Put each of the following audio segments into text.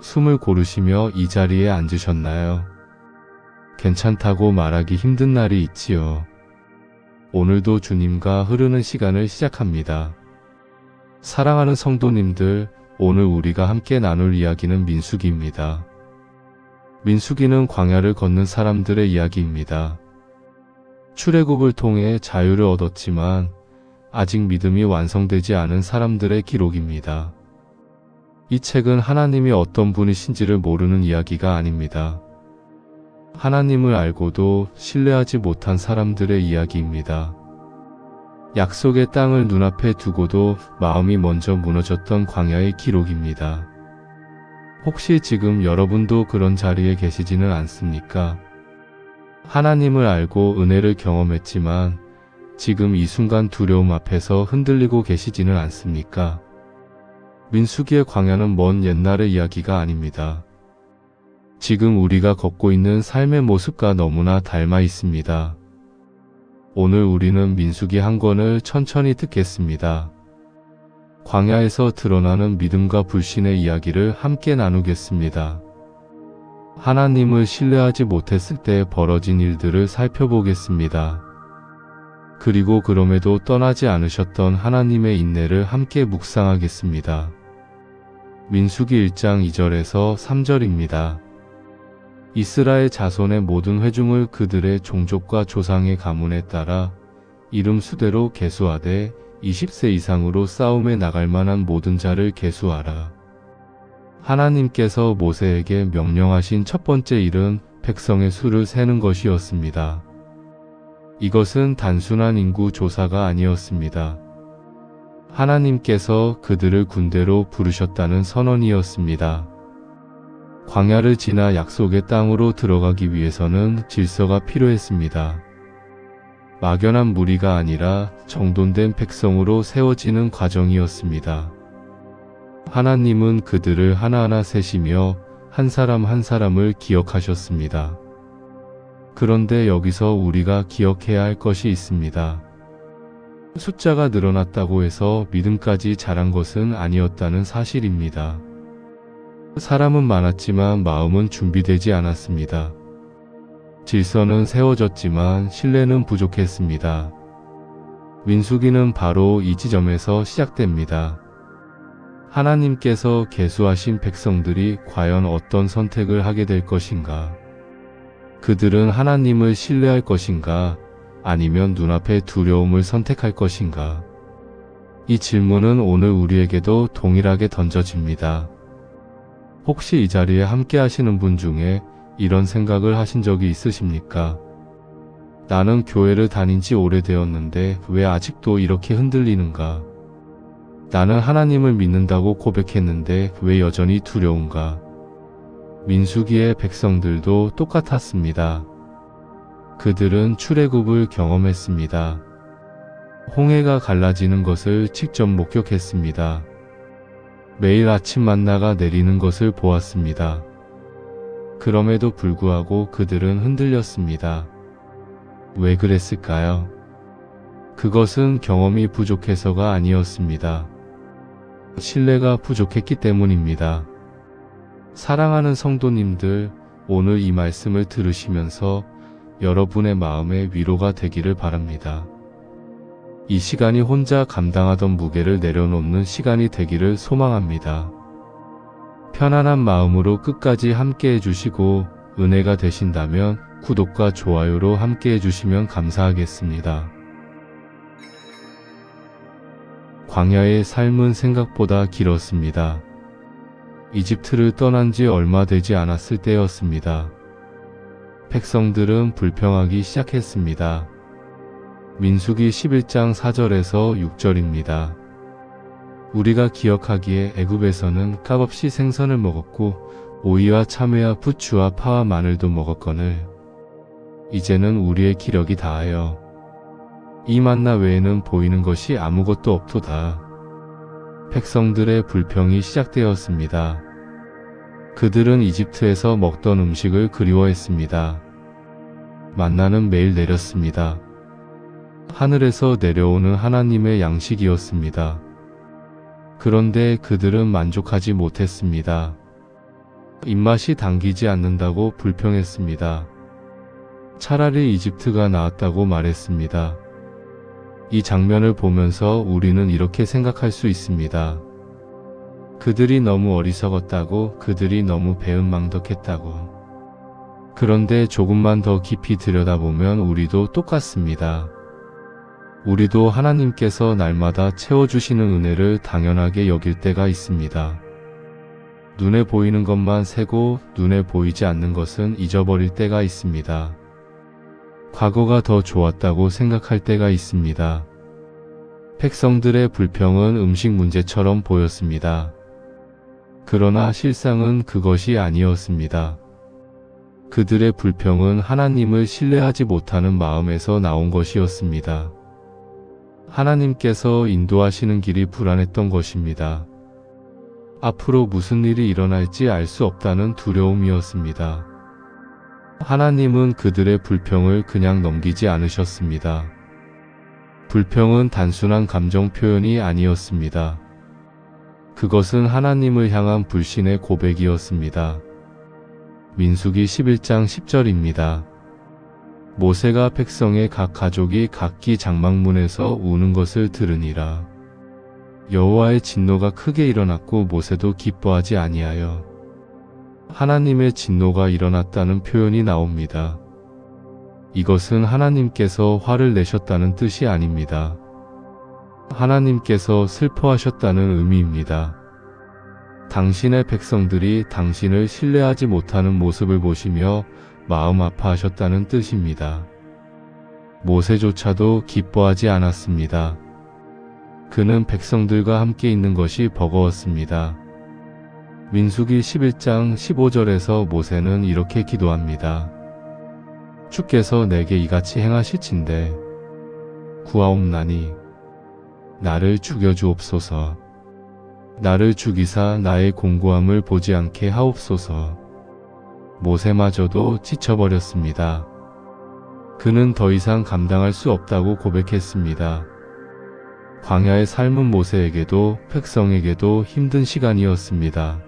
숨을 고르시며 이 자리에 앉으셨나요? 괜찮다고 말하기 힘든 날이 있지요. 오늘도 주님과 흐르는 시간을 시작합니다. 사랑하는 성도님들, 오늘 우리가 함께 나눌 이야기는 민수기입니다. 민수기는 광야를 걷는 사람들의 이야기입니다. 출애굽을 통해 자유를 얻었지만 아직 믿음이 완성되지 않은 사람들의 기록입니다. 이 책은 하나님이 어떤 분이신지를 모르는 이야기가 아닙니다. 하나님을 알고도 신뢰하지 못한 사람들의 이야기입니다. 약속의 땅을 눈앞에 두고도 마음이 먼저 무너졌던 광야의 기록입니다. 혹시 지금 여러분도 그런 자리에 계시지는 않습니까? 하나님을 알고 은혜를 경험했지만 지금 이 순간 두려움 앞에서 흔들리고 계시지는 않습니까? 민수기의 광야는 먼 옛날의 이야기가 아닙니다. 지금 우리가 걷고 있는 삶의 모습과 너무나 닮아 있습니다. 오늘 우리는 민수기 한 권을 천천히 듣겠습니다. 광야에서 드러나는 믿음과 불신의 이야기를 함께 나누겠습니다. 하나님을 신뢰하지 못했을 때 벌어진 일들을 살펴보겠습니다. 그리고 그럼에도 떠나지 않으셨던 하나님의 인내를 함께 묵상하겠습니다. 민수기 1장 2절에서 3절입니다. 이스라엘 자손의 모든 회중을 그들의 종족과 조상의 가문에 따라 이름 수대로 계수하되 20세 이상으로 싸움에 나갈 만한 모든 자를 계수하라. 하나님께서 모세에게 명령하신 첫 번째 일은 백성의 수를 세는 것이었습니다. 이것은 단순한 인구 조사가 아니었습니다. 하나님께서 그들을 군대로 부르셨다는 선언이었습니다. 광야를 지나 약속의 땅으로 들어가기 위해서는 질서가 필요했습니다. 막연한 무리가 아니라 정돈된 백성으로 세워지는 과정이었습니다. 하나님은 그들을 하나하나 세시며 한 사람 한 사람을 기억하셨습니다. 그런데 여기서 우리가 기억해야 할 것이 있습니다. 숫자가 늘어났다고 해서 믿음까지 자란 것은 아니었다는 사실입니다. 사람은 많았지만 마음은 준비되지 않았습니다. 질서는 세워졌지만 신뢰는 부족했습니다. 민수기는 바로 이 지점에서 시작됩니다. 하나님께서 계수하신 백성들이 과연 어떤 선택을 하게 될 것인가? 그들은 하나님을 신뢰할 것인가? 아니면 눈앞의 두려움을 선택할 것인가? 이 질문은 오늘 우리에게도 동일하게 던져집니다. 혹시 이 자리에 함께 하시는 분 중에 이런 생각을 하신 적이 있으십니까? 나는 교회를 다닌 지 오래되었는데 왜 아직도 이렇게 흔들리는가? 나는 하나님을 믿는다고 고백했는데 왜 여전히 두려운가? 민수기의 백성들도 똑같았습니다. 그들은 출애굽을 경험했습니다. 홍해가 갈라지는 것을 직접 목격했습니다. 매일 아침 만나가 내리는 것을 보았습니다. 그럼에도 불구하고 그들은 흔들렸습니다. 왜 그랬을까요? 그것은 경험이 부족해서가 아니었습니다. 신뢰가 부족했기 때문입니다. 사랑하는 성도님들, 오늘 이 말씀을 들으시면서 여러분의 마음에 위로가 되기를 바랍니다. 이 시간이 혼자 감당하던 무게를 내려놓는 시간이 되기를 소망합니다. 편안한 마음으로 끝까지 함께 해주시고 은혜가 되신다면 구독과 좋아요로 함께 해주시면 감사하겠습니다. 광야의 삶은 생각보다 길었습니다. 이집트를 떠난 지 얼마 되지 않았을 때였습니다. 백성들은 불평하기 시작했습니다. 민수기 11장 4절에서 6절입니다. 우리가 기억하기에 애굽에서는 값없이 생선을 먹었고 오이와 참외와 부추와 파와 마늘도 먹었거늘 이제는 우리의 기력이 다하여 이 만나 외에는 보이는 것이 아무것도 없도다. 백성들의 불평이 시작되었습니다. 그들은 이집트에서 먹던 음식을 그리워했습니다. 만나는 매일 내렸습니다. 하늘에서 내려오는 하나님의 양식이었습니다. 그런데 그들은 만족하지 못했습니다. 입맛이 당기지 않는다고 불평했습니다. 차라리 이집트가 나았다고 말했습니다. 이 장면을 보면서 우리는 이렇게 생각할 수 있습니다. 그들이 너무 어리석었다고, 그들이 너무 배은망덕했다고. 그런데 조금만 더 깊이 들여다보면 우리도 똑같습니다. 우리도 하나님께서 날마다 채워주시는 은혜를 당연하게 여길 때가 있습니다. 눈에 보이는 것만 세고 눈에 보이지 않는 것은 잊어버릴 때가 있습니다. 과거가 더 좋았다고 생각할 때가 있습니다. 백성들의 불평은 음식 문제처럼 보였습니다. 그러나 실상은 그것이 아니었습니다. 그들의 불평은 하나님을 신뢰하지 못하는 마음에서 나온 것이었습니다. 하나님께서 인도하시는 길이 불안했던 것입니다. 앞으로 무슨 일이 일어날지 알 수 없다는 두려움이었습니다. 하나님은 그들의 불평을 그냥 넘기지 않으셨습니다. 불평은 단순한 감정 표현이 아니었습니다. 그것은 하나님을 향한 불신의 고백이었습니다. 민수기 11장 10절입니다. 모세가 백성의 각 가족이 각기 장막문에서 우는 것을 들으니라. 여호와의 진노가 크게 일어났고 모세도 기뻐하지 아니하여. 하나님의 진노가 일어났다는 표현이 나옵니다. 이것은 하나님께서 화를 내셨다는 뜻이 아닙니다. 하나님께서 슬퍼하셨다는 의미입니다. 당신의 백성들이 당신을 신뢰하지 못하는 모습을 보시며 마음 아파하셨다는 뜻입니다. 모세조차도 기뻐하지 않았습니다. 그는 백성들과 함께 있는 것이 버거웠습니다. 민수기 11장 15절에서 모세는 이렇게 기도합니다. 주께서 내게 이같이 행하실진대 구하옵나니 나를 죽여주옵소서. 나를 죽이사 나의 공고함을 보지 않게 하옵소서. 모세마저도 지쳐버렸습니다. 그는 더 이상 감당할 수 없다고 고백했습니다. 광야의 삶은 모세에게도 백성에게도 힘든 시간이었습니다.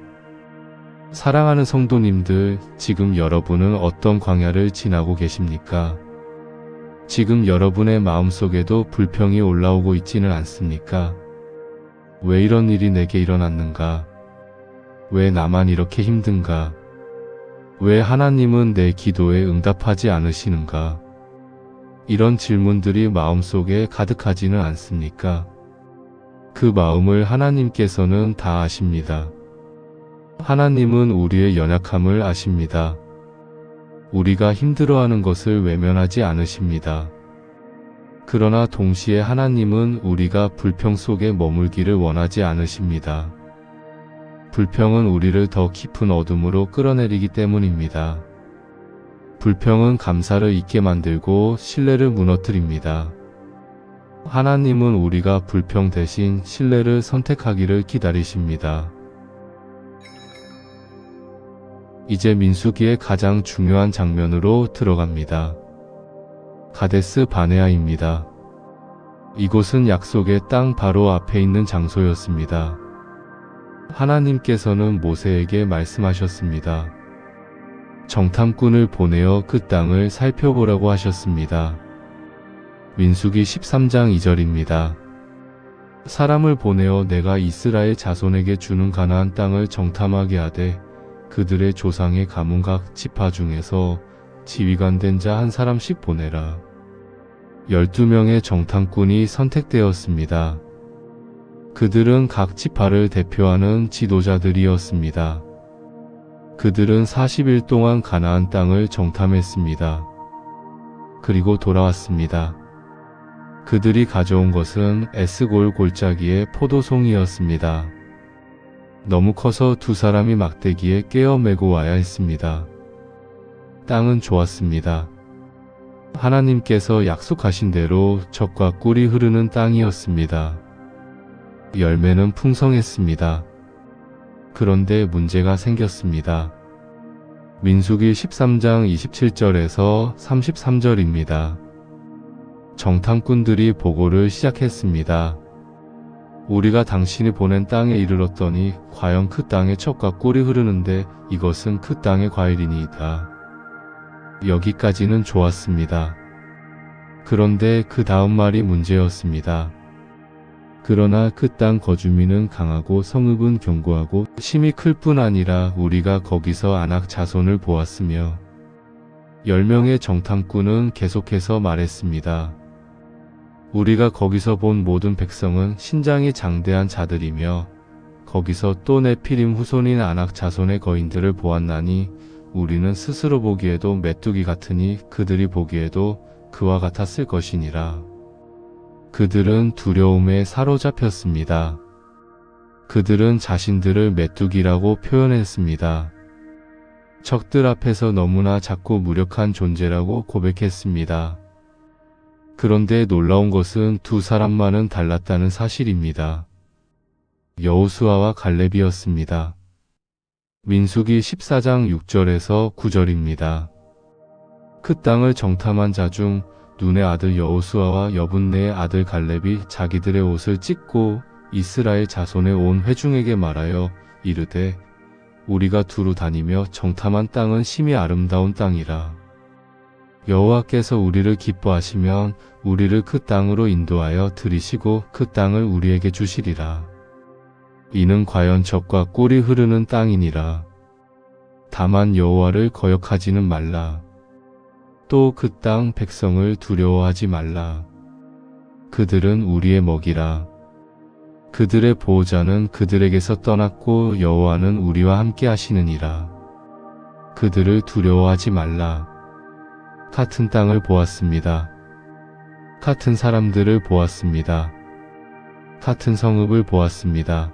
사랑하는 성도님들, 지금 여러분은 어떤 광야를 지나고 계십니까? 지금 여러분의 마음속에도 불평이 올라오고 있지는 않습니까? 왜 이런 일이 내게 일어났는가? 왜 나만 이렇게 힘든가? 왜 하나님은 내 기도에 응답하지 않으시는가? 이런 질문들이 마음속에 가득하지는 않습니까? 그 마음을 하나님께서는 다 아십니다. 하나님은 우리의 연약함을 아십니다. 우리가 힘들어하는 것을 외면하지 않으십니다. 그러나 동시에 하나님은 우리가 불평 속에 머물기를 원하지 않으십니다. 불평은 우리를 더 깊은 어둠으로 끌어내리기 때문입니다. 불평은 감사를 잊게 만들고 신뢰를 무너뜨립니다. 하나님은 우리가 불평 대신 신뢰를 선택하기를 기다리십니다. 이제 민수기의 가장 중요한 장면으로 들어갑니다. 가데스 바네아입니다. 이곳은 약속의 땅 바로 앞에 있는 장소였습니다. 하나님께서는 모세에게 말씀하셨습니다. 정탐꾼을 보내어 그 땅을 살펴보라고 하셨습니다. 민수기 13장 2절입니다. 사람을 보내어 내가 이스라엘 자손에게 주는 가나안 땅을 정탐하게 하되 그들의 조상의 가문 각 지파 중에서 지휘관 된 자 한 사람씩 보내라. 12명의 정탐꾼이 선택되었습니다. 그들은 각 지파를 대표하는 지도자들이었습니다. 그들은 40일 동안 가나안 땅을 정탐했습니다. 그리고 돌아왔습니다. 그들이 가져온 것은 에스골 골짜기의 포도송이었습니다. 너무 커서 두 사람이 막대기에 깨어 메고 와야 했습니다. 땅은 좋았습니다. 하나님께서 약속하신 대로 젖과 꿀이 흐르는 땅이었습니다. 열매는 풍성했습니다. 그런데 문제가 생겼습니다. 민수기 13장 27절에서 33절입니다. 정탐꾼들이 보고를 시작했습니다. 우리가 당신이 보낸 땅에 이르렀더니 과연 그 땅에 젖과 꿀이 흐르는데 이것은 그 땅의 과일이니이다. 여기까지는 좋았습니다. 그런데 그 다음 말이 문제였습니다. 그러나 그 땅 거주민은 강하고 성읍은 견고하고 심이 클 뿐 아니라 우리가 거기서 아낙 자손을 보았으며 10명의 정탐꾼은 계속해서 말했습니다. 우리가 거기서 본 모든 백성은 신장이 장대한 자들이며 거기서 또 네피림 후손인 아낙 자손의 거인들을 보았나니 우리는 스스로 보기에도 메뚜기 같으니 그들이 보기에도 그와 같았을 것이니라. 그들은 두려움에 사로잡혔습니다. 그들은 자신들을 메뚜기라고 표현했습니다. 적들 앞에서 너무나 작고 무력한 존재라고 고백했습니다. 그런데 놀라운 것은 두 사람만은 달랐다는 사실입니다. 여호수아와 갈렙이었습니다. 민수기 14장 6절에서 9절입니다. 그 땅을 정탐한 자 중 눈의 아들 여호수아와 여분네의 아들 갈렙이 자기들의 옷을 찢고 이스라엘 자손의 온 회중에게 말하여 이르되 우리가 두루 다니며 정탐한 땅은 심히 아름다운 땅이라. 여호와께서 우리를 기뻐하시면 우리를 그 땅으로 인도하여 들이시고 그 땅을 우리에게 주시리라. 이는 과연 젖과 꿀이 흐르는 땅이니라. 다만 여호와를 거역하지는 말라. 또 그 땅 백성을 두려워하지 말라. 그들은 우리의 먹이라. 그들의 보호자는 그들에게서 떠났고 여호와는 우리와 함께 하시느니라. 그들을 두려워하지 말라. 같은 땅을 보았습니다. 같은 사람들을 보았습니다. 같은 성읍을 보았습니다.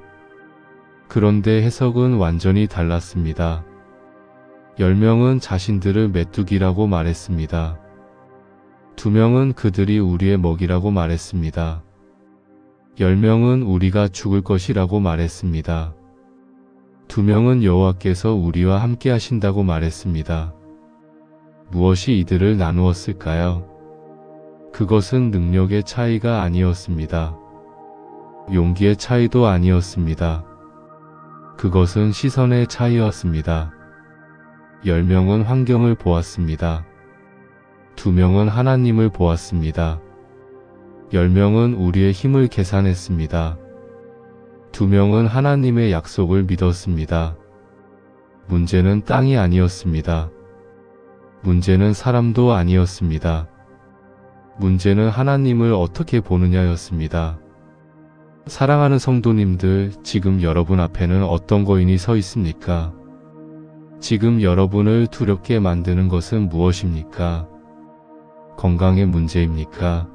그런데 해석은 완전히 달랐습니다. 10명은 자신들을 메뚜기라고 말했습니다. 2명은 그들이 우리의 먹이라고 말했습니다. 10명은 우리가 죽을 것이라고 말했습니다. 2명은 여호와께서 우리와 함께 하신다고 말했습니다. 무엇이 이들을 나누었을까요? 그것은 능력의 차이가 아니었습니다. 용기의 차이도 아니었습니다. 그것은 시선의 차이였습니다. 10명은 환경을 보았습니다. 2명은 하나님을 보았습니다. 10명은 우리의 힘을 계산했습니다. 2명은 하나님의 약속을 믿었습니다. 문제는 땅이 아니었습니다. 문제는 사람도 아니었습니다. 문제는 하나님을 어떻게 보느냐였습니다. 사랑하는 성도님들, 지금 여러분 앞에는 어떤 거인이 서 있습니까? 지금 여러분을 두렵게 만드는 것은 무엇입니까? 건강의 문제입니까?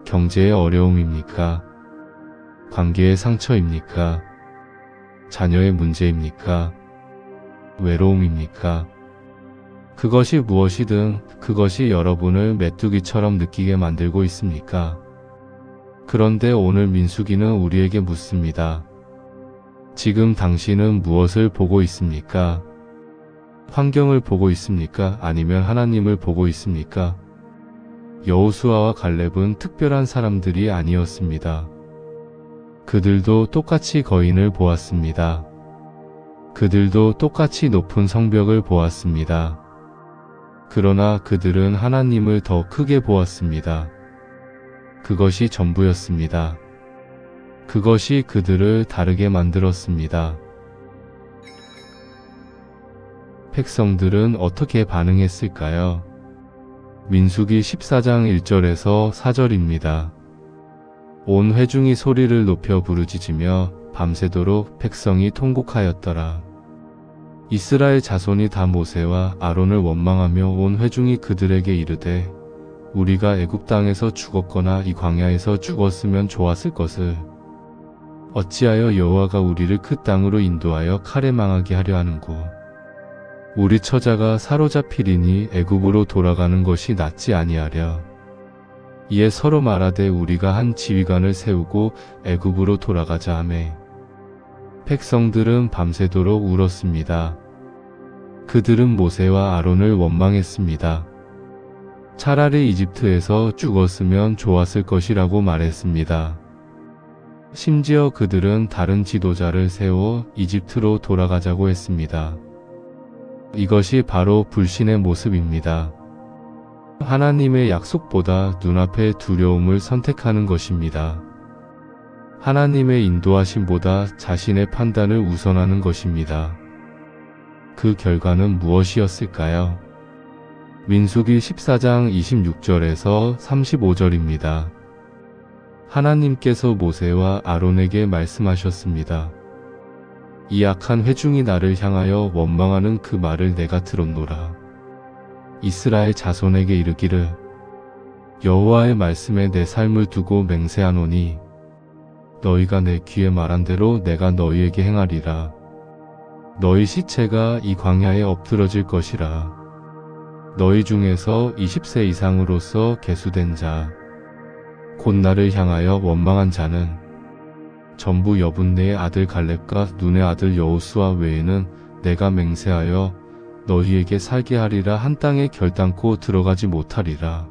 경제의 어려움입니까? 관계의 상처입니까? 자녀의 문제입니까? 외로움입니까? 그것이 무엇이든 그것이 여러분을 메뚜기처럼 느끼게 만들고 있습니까? 그런데 오늘 민수기는 우리에게 묻습니다. 지금 당신은 무엇을 보고 있습니까? 환경을 보고 있습니까? 아니면 하나님을 보고 있습니까? 여호수아와 갈렙은 특별한 사람들이 아니었습니다. 그들도 똑같이 거인을 보았습니다. 그들도 똑같이 높은 성벽을 보았습니다. 그러나 그들은 하나님을 더 크게 보았습니다. 그것이 전부였습니다. 그것이 그들을 다르게 만들었습니다. 백성들은 어떻게 반응했을까요? 민수기 14장 1절에서 4절입니다. 온 회중이 소리를 높여 부르짖으며 밤새도록 백성이 통곡하였더라. 이스라엘 자손이 다 모세와 아론을 원망하며 온 회중이 그들에게 이르되 우리가 애굽 땅에서 죽었거나 이 광야에서 죽었으면 좋았을 것을 어찌하여 여호와가 우리를 그 땅으로 인도하여 칼에 망하게 하려 하는고 우리 처자가 사로잡히리니 애굽으로 돌아가는 것이 낫지 아니하랴. 이에 서로 말하되 우리가 한 지휘관을 세우고 애굽으로 돌아가자 하매 백성들은 밤새도록 울었습니다. 그들은 모세와 아론을 원망했습니다. 차라리 이집트에서 죽었으면 좋았을 것이라고 말했습니다. 심지어 그들은 다른 지도자를 세워 이집트로 돌아가자고 했습니다. 이것이 바로 불신의 모습입니다. 하나님의 약속보다 눈앞의 두려움을 선택하는 것입니다. 하나님의 인도하심보다 자신의 판단을 우선하는 것입니다. 그 결과는 무엇이었을까요? 민수기 14장 26절에서 35절입니다. 하나님께서 모세와 아론에게 말씀하셨습니다. 이 악한 회중이 나를 향하여 원망하는 그 말을 내가 들었노라. 이스라엘 자손에게 이르기를 여호와의 말씀에 내 삶을 두고 맹세하노니 너희가 내 귀에 말한 대로 내가 너희에게 행하리라. 너희 시체가 이 광야에 엎드러질 것이라. 너희 중에서 20세 이상으로서 계수된 자 곧 나를 향하여 원망한 자는 전부 여분네의 아들 갈렙과 눈의 아들 여호수아 외에는 내가 맹세하여 너희에게 살게 하리라 한 땅에 결단코 들어가지 못하리라.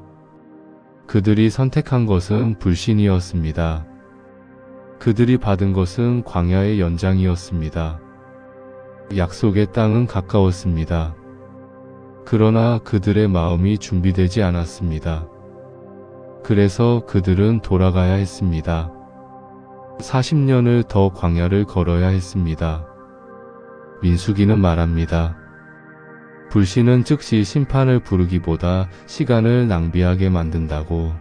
그들이 선택한 것은 불신이었습니다. 그들이 받은 것은 광야의 연장이었습니다. 약속의 땅은 가까웠습니다. 그러나 그들의 마음이 준비되지 않았습니다. 그래서 그들은 돌아가야 했습니다. 40년을 더 광야를 걸어야 했습니다. 민수기는 말합니다. 불신은 즉시 심판을 부르기보다 시간을 낭비하게 만든다고.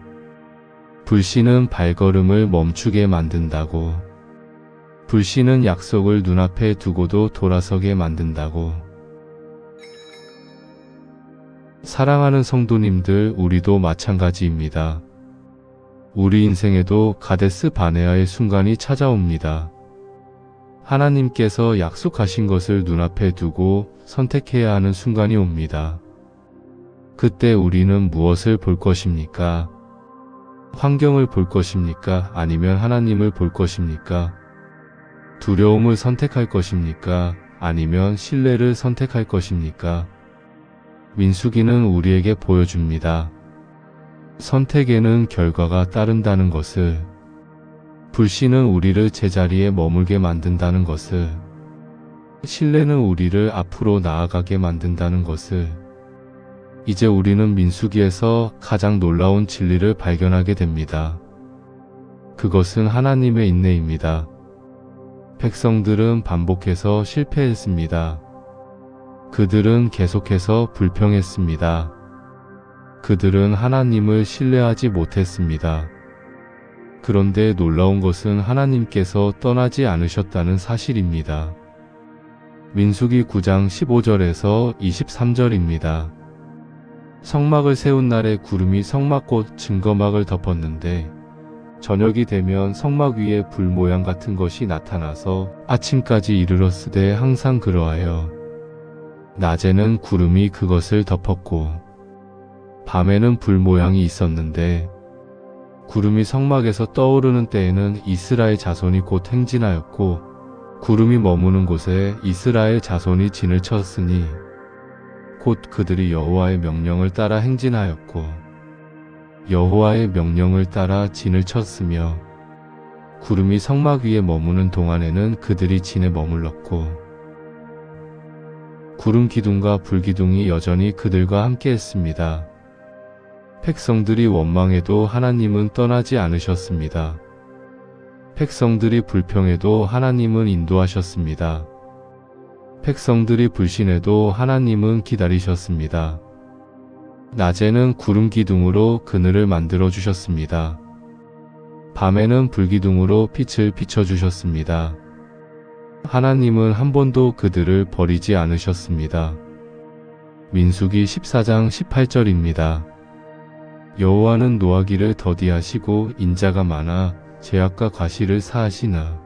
불신은 발걸음을 멈추게 만든다고. 불신은 약속을 눈앞에 두고도 돌아서게 만든다고. 사랑하는 성도님들, 우리도 마찬가지입니다. 우리 인생에도 가데스 바네아의 순간이 찾아옵니다. 하나님께서 약속하신 것을 눈앞에 두고 선택해야 하는 순간이 옵니다. 그때 우리는 무엇을 볼 것입니까? 환경을 볼 것입니까? 아니면 하나님을 볼 것입니까? 두려움을 선택할 것입니까? 아니면 신뢰를 선택할 것입니까? 민수기는 우리에게 보여줍니다. 선택에는 결과가 따른다는 것을, 불신은 우리를 제자리에 머물게 만든다는 것을, 신뢰는 우리를 앞으로 나아가게 만든다는 것을. 이제 우리는 민수기에서 가장 놀라운 진리를 발견하게 됩니다. 그것은 하나님의 인내입니다. 백성들은 반복해서 실패했습니다. 그들은 계속해서 불평했습니다. 그들은 하나님을 신뢰하지 못했습니다. 그런데 놀라운 것은 하나님께서 떠나지 않으셨다는 사실입니다. 민수기 9장 15절에서 23절입니다. 성막을 세운 날에 구름이 성막곧 증거막을 덮었는데 저녁이 되면 성막 위에 불 모양 같은 것이 나타나서 아침까지 이르렀으되 항상 그러하여 낮에는 구름이 그것을 덮었고 밤에는 불 모양이 있었는데 구름이 성막에서 떠오르는 때에는 이스라엘 자손이 곧 행진하였고 구름이 머무는 곳에 이스라엘 자손이 진을 쳤으니 곧 그들이 여호와의 명령을 따라 행진하였고 여호와의 명령을 따라 진을 쳤으며 구름이 성막 위에 머무는 동안에는 그들이 진에 머물렀고 구름 기둥과 불 기둥이 여전히 그들과 함께 했습니다. 백성들이 원망해도 하나님은 떠나지 않으셨습니다. 백성들이 불평해도 하나님은 인도하셨습니다. 백성들이 불신해도 하나님은 기다리셨습니다. 낮에는 구름 기둥으로 그늘을 만들어 주셨습니다. 밤에는 불 기둥으로 빛을 비춰주셨습니다. 하나님은 한 번도 그들을 버리지 않으셨습니다. 민수기 14장 18절입니다. 여호와는 노하기를 더디하시고 인자가 많아 죄악과 과실을 사하시나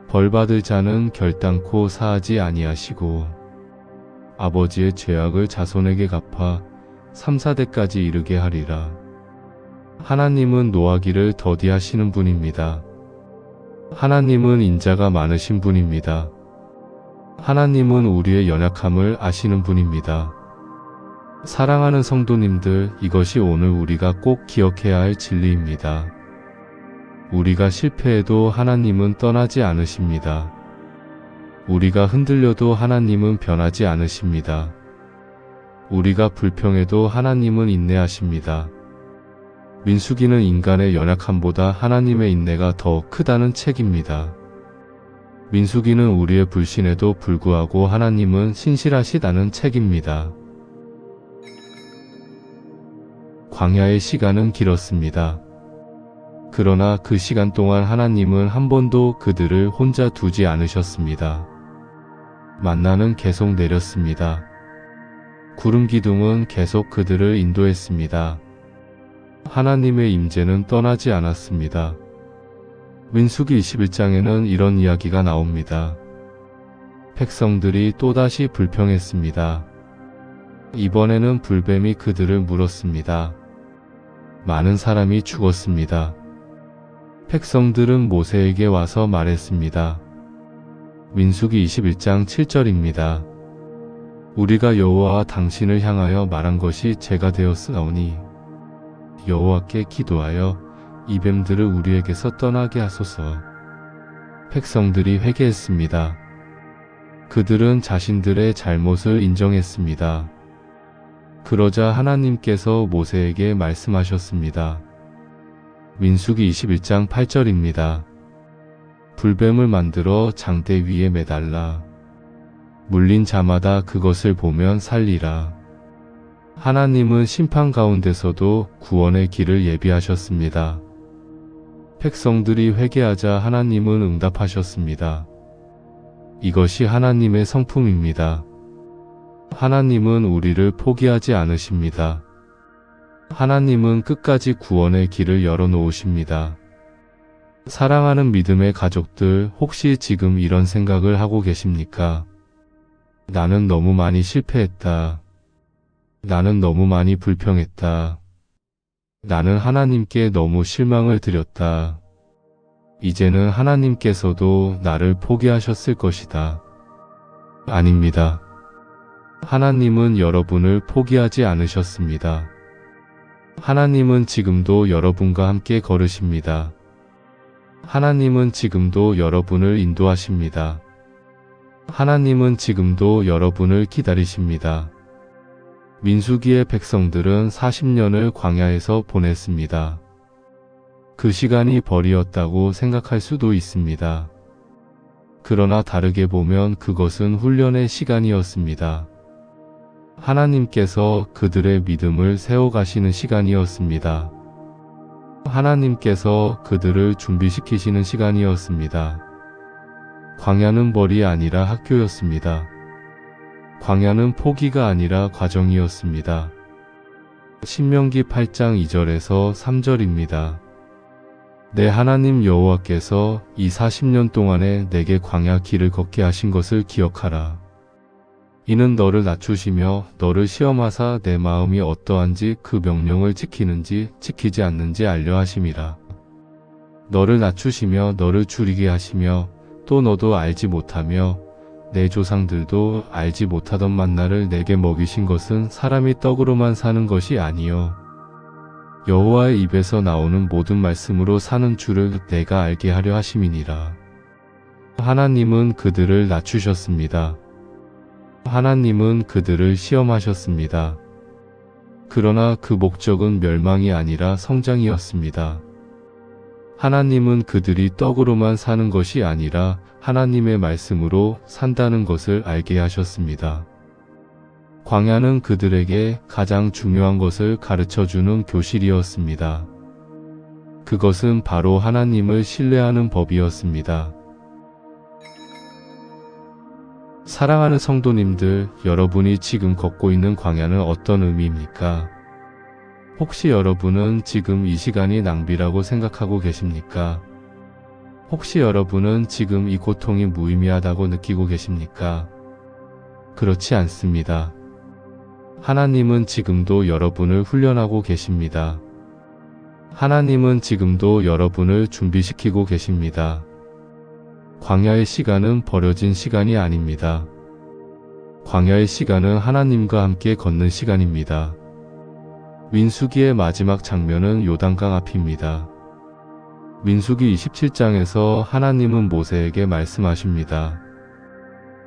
벌받을 자는 결단코 사하지 아니하시고 아버지의 죄악을 자손에게 갚아 3, 4대까지 이르게 하리라. 하나님은 노하기를 더디하시는 분입니다. 하나님은 인자가 많으신 분입니다. 하나님은 우리의 연약함을 아시는 분입니다. 사랑하는 성도님들, 이것이 오늘 우리가 꼭 기억해야 할 진리입니다. 우리가 실패해도 하나님은 떠나지 않으십니다. 우리가 흔들려도 하나님은 변하지 않으십니다. 우리가 불평해도 하나님은 인내하십니다. 민수기는 인간의 연약함보다 하나님의 인내가 더 크다는 책입니다. 민수기는 우리의 불신에도 불구하고 하나님은 신실하시다는 책입니다. 광야의 시간은 길었습니다. 그러나 그 시간 동안 하나님은 한 번도 그들을 혼자 두지 않으셨습니다. 만나는 계속 내렸습니다. 구름 기둥은 계속 그들을 인도했습니다. 하나님의 임재는 떠나지 않았습니다. 민수기 21장에는 이런 이야기가 나옵니다. 백성들이 또다시 불평했습니다. 이번에는 불뱀이 그들을 물었습니다. 많은 사람이 죽었습니다. 백성들은 모세에게 와서 말했습니다. 민수기 21장 7절입니다. 우리가 여호와와 당신을 향하여 말한 것이 죄가 되었사오니 여호와께 기도하여 이 뱀들을 우리에게서 떠나게 하소서. 백성들이 회개했습니다. 그들은 자신들의 잘못을 인정했습니다. 그러자 하나님께서 모세에게 말씀하셨습니다. 민수기 21장 8절입니다. 불뱀을 만들어 장대 위에 매달라. 물린 자마다 그것을 보면 살리라. 하나님은 심판 가운데서도 구원의 길을 예비하셨습니다. 백성들이 회개하자 하나님은 응답하셨습니다. 이것이 하나님의 성품입니다. 하나님은 우리를 포기하지 않으십니다. 하나님은 끝까지 구원의 길을 열어놓으십니다. 사랑하는 믿음의 가족들, 혹시 지금 이런 생각을 하고 계십니까? 나는 너무 많이 실패했다. 나는 너무 많이 불평했다. 나는 하나님께 너무 실망을 드렸다. 이제는 하나님께서도 나를 포기하셨을 것이다. 아닙니다. 하나님은 여러분을 포기하지 않으셨습니다. 하나님은 지금도 여러분과 함께 걸으십니다. 하나님은 지금도 여러분을 인도하십니다. 하나님은 지금도 여러분을 기다리십니다. 민수기의 백성들은 40년을 광야에서 보냈습니다. 그 시간이 벌이었다고 생각할 수도 있습니다. 그러나 다르게 보면 그것은 훈련의 시간이었습니다. 하나님께서 그들의 믿음을 세워가시는 시간이었습니다. 하나님께서 그들을 준비시키시는 시간이었습니다. 광야는 벌이 아니라 학교였습니다. 광야는 포기가 아니라 과정이었습니다. 신명기 8장 2절에서 3절입니다. 내 하나님 여호와께서 이 40년 동안에 내게 광야 길을 걷게 하신 것을 기억하라. 이는 너를 낮추시며 너를 시험하사 내 마음이 어떠한지 그 명령을 지키는지 지키지 않는지 알려 하심이라. 너를 낮추시며 너를 줄이게 하시며 또 너도 알지 못하며 내 조상들도 알지 못하던 만나를 내게 먹이신 것은 사람이 떡으로만 사는 것이 아니요 여호와의 입에서 나오는 모든 말씀으로 사는 줄을 내가 알게 하려 하심이니라. 하나님은 그들을 낮추셨습니다. 하나님은 그들을 시험하셨습니다. 그러나 그 목적은 멸망이 아니라 성장이었습니다. 하나님은 그들이 떡으로만 사는 것이 아니라 하나님의 말씀으로 산다는 것을 알게 하셨습니다. 광야는 그들에게 가장 중요한 것을 가르쳐주는 교실이었습니다. 그것은 바로 하나님을 신뢰하는 법이었습니다. 사랑하는 성도님들, 여러분이 지금 걷고 있는 광야는 어떤 의미입니까? 혹시 여러분은 지금 이 시간이 낭비라고 생각하고 계십니까? 혹시 여러분은 지금 이 고통이 무의미하다고 느끼고 계십니까? 그렇지 않습니다. 하나님은 지금도 여러분을 훈련하고 계십니다. 하나님은 지금도 여러분을 준비시키고 계십니다. 광야의 시간은 버려진 시간이 아닙니다. 광야의 시간은 하나님과 함께 걷는 시간입니다. 민수기의 마지막 장면은 요단강 앞입니다. 민수기 27장에서 하나님은 모세에게 말씀하십니다.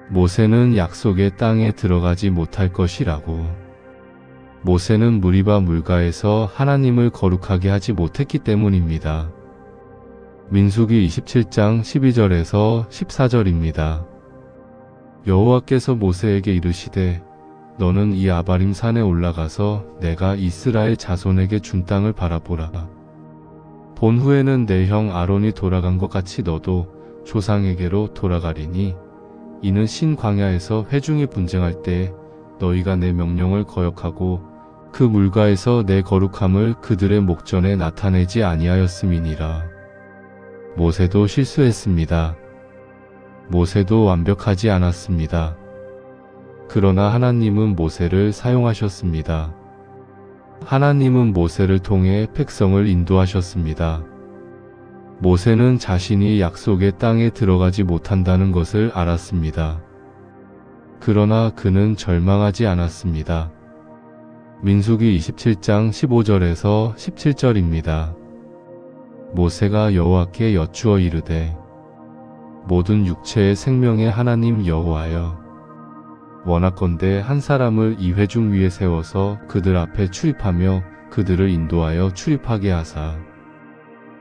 모세는 약속의 땅에 들어가지 못할 것이라고. 모세는 무리바 물가에서 하나님을 거룩하게 하지 못했기 때문입니다. 민수기 27장 12절에서 14절입니다. 여호와께서 모세에게 이르시되 너는 이 아바림 산에 올라가서 내가 이스라엘 자손에게 준 땅을 바라보라. 본 후에는 내 형 아론이 돌아간 것 같이 너도 조상에게로 돌아가리니 이는 신 광야에서 회중이 분쟁할 때 너희가 내 명령을 거역하고 그 물가에서 내 거룩함을 그들의 목전에 나타내지 아니하였음이니라. 모세도 실수했습니다. 모세도 완벽하지 않았습니다. 그러나 하나님은 모세를 사용하셨습니다. 하나님은 모세를 통해 백성을 인도하셨습니다. 모세는 자신이 약속의 땅에 들어가지 못한다는 것을 알았습니다. 그러나 그는 절망하지 않았습니다. 민수기 27장 15절에서 17절입니다. 모세가 여호와께 여쭈어 이르되 모든 육체의 생명의 하나님 여호와여, 원하건대 한 사람을 이 회중 위에 세워서 그들 앞에 출입하며 그들을 인도하여 출입하게 하사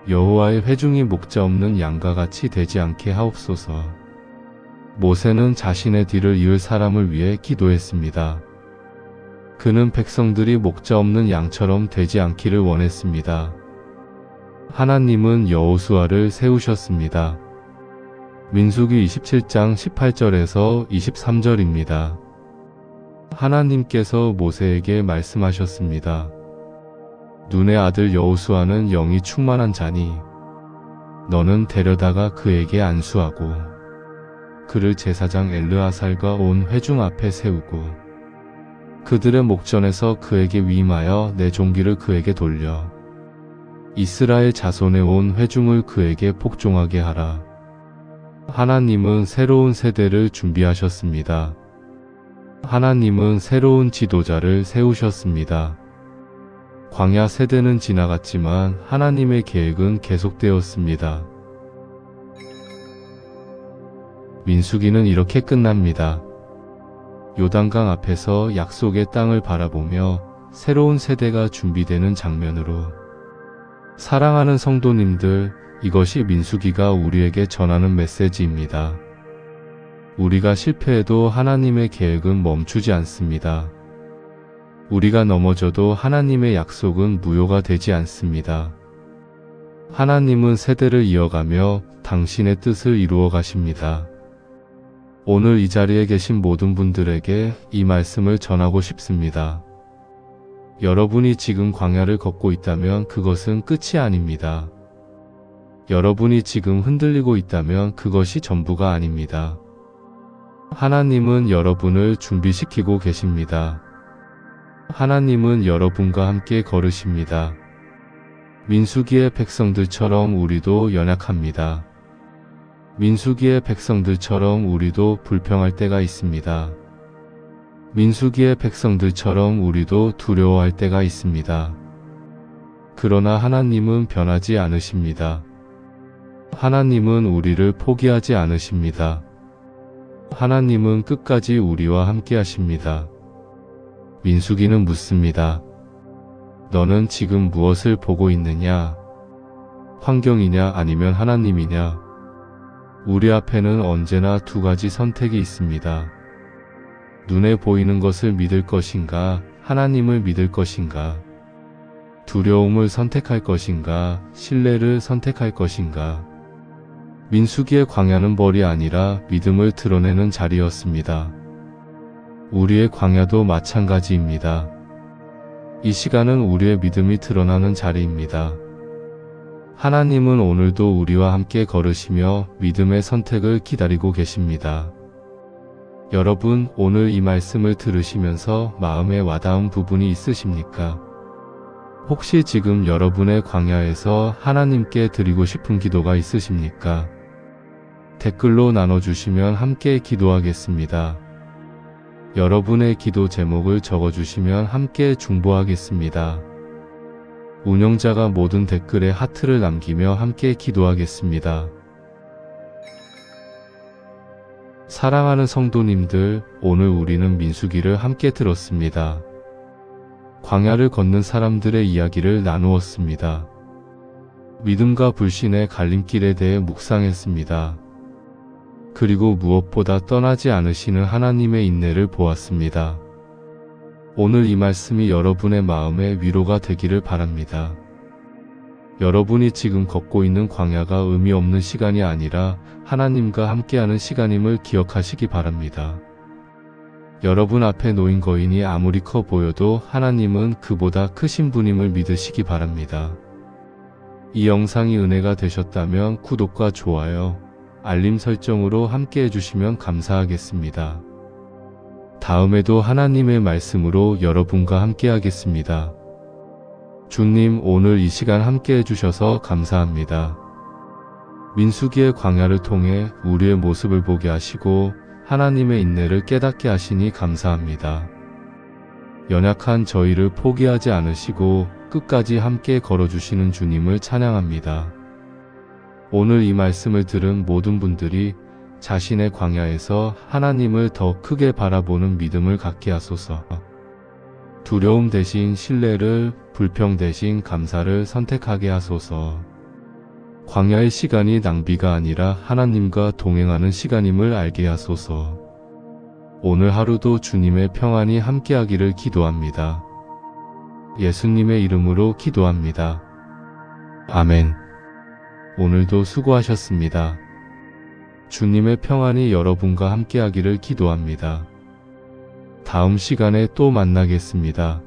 여호와의 회중이 목자 없는 양과 같이 되지 않게 하옵소서. 모세는 자신의 뒤를 이을 사람을 위해 기도했습니다. 그는 백성들이 목자 없는 양처럼 되지 않기를 원했습니다. 하나님은 여호수아를 세우셨습니다. 민수기 27장 18절에서 23절입니다. 하나님께서 모세에게 말씀하셨습니다. 눈의 아들 여호수아는 영이 충만한 자니 너는 데려다가 그에게 안수하고 그를 제사장 엘르아살과 온 회중 앞에 세우고 그들의 목전에서 그에게 위임하여 내 종기를 그에게 돌려 이스라엘 자손의 온 회중을 그에게 복종하게 하라. 하나님은 새로운 세대를 준비하셨습니다. 하나님은 새로운 지도자를 세우셨습니다. 광야 세대는 지나갔지만 하나님의 계획은 계속되었습니다. 민수기는 이렇게 끝납니다. 요단강 앞에서 약속의 땅을 바라보며 새로운 세대가 준비되는 장면으로. 사랑하는 성도님들, 이것이 민수기가 우리에게 전하는 메시지입니다. 우리가 실패해도 하나님의 계획은 멈추지 않습니다. 우리가 넘어져도 하나님의 약속은 무효가 되지 않습니다. 하나님은 세대를 이어가며 당신의 뜻을 이루어 가십니다. 오늘 이 자리에 계신 모든 분들에게 이 말씀을 전하고 싶습니다. 여러분이 지금 광야를 걷고 있다면 그것은 끝이 아닙니다. 여러분이 지금 흔들리고 있다면 그것이 전부가 아닙니다. 하나님은 여러분을 준비시키고 계십니다. 하나님은 여러분과 함께 걸으십니다. 민수기의 백성들처럼 우리도 연약합니다. 민수기의 백성들처럼 우리도 불평할 때가 있습니다. 민수기의 백성들처럼 우리도 두려워할 때가 있습니다. 그러나 하나님은 변하지 않으십니다. 하나님은 우리를 포기하지 않으십니다. 하나님은 끝까지 우리와 함께 하십니다. 민수기는 묻습니다. 너는 지금 무엇을 보고 있느냐? 환경이냐 아니면 하나님이냐? 우리 앞에는 언제나 두 가지 선택이 있습니다. 눈에 보이는 것을 믿을 것인가, 하나님을 믿을 것인가? 두려움을 선택할 것인가, 신뢰를 선택할 것인가? 민수기의 광야는 벌이 아니라 믿음을 드러내는 자리였습니다. 우리의 광야도 마찬가지입니다. 이 시간은 우리의 믿음이 드러나는 자리입니다. 하나님은 오늘도 우리와 함께 걸으시며 믿음의 선택을 기다리고 계십니다. 여러분, 오늘 이 말씀을 들으시면서 마음에 와닿은 부분이 있으십니까? 혹시 지금 여러분의 광야에서 하나님께 드리고 싶은 기도가 있으십니까? 댓글로 나눠주시면 함께 기도하겠습니다. 여러분의 기도 제목을 적어주시면 함께 중보하겠습니다. 운영자가 모든 댓글에 하트를 남기며 함께 기도하겠습니다. 사랑하는 성도님들, 오늘 우리는 민수기를 함께 들었습니다. 광야를 걷는 사람들의 이야기를 나누었습니다. 믿음과 불신의 갈림길에 대해 묵상했습니다. 그리고 무엇보다 떠나지 않으시는 하나님의 인내를 보았습니다. 오늘 이 말씀이 여러분의 마음에 위로가 되기를 바랍니다. 여러분이 지금 걷고 있는 광야가 의미 없는 시간이 아니라 하나님과 함께하는 시간임을 기억하시기 바랍니다. 여러분 앞에 놓인 거인이 아무리 커 보여도 하나님은 그보다 크신 분임을 믿으시기 바랍니다. 이 영상이 은혜가 되셨다면 구독과 좋아요, 알림 설정으로 함께 해주시면 감사하겠습니다. 다음에도 하나님의 말씀으로 여러분과 함께 하겠습니다. 주님, 오늘 이 시간 함께 해주셔서 감사합니다. 민수기의 광야를 통해 우리의 모습을 보게 하시고 하나님의 인내를 깨닫게 하시니 감사합니다. 연약한 저희를 포기하지 않으시고 끝까지 함께 걸어주시는 주님을 찬양합니다. 오늘 이 말씀을 들은 모든 분들이 자신의 광야에서 하나님을 더 크게 바라보는 믿음을 갖게 하소서. 두려움 대신 신뢰를, 불평 대신 감사를 선택하게 하소서. 광야의 시간이 낭비가 아니라 하나님과 동행하는 시간임을 알게 하소서. 오늘 하루도 주님의 평안이 함께하기를 기도합니다. 예수님의 이름으로 기도합니다. 아멘. 오늘도 수고하셨습니다. 주님의 평안이 여러분과 함께하기를 기도합니다. 다음 시간에 또 만나겠습니다.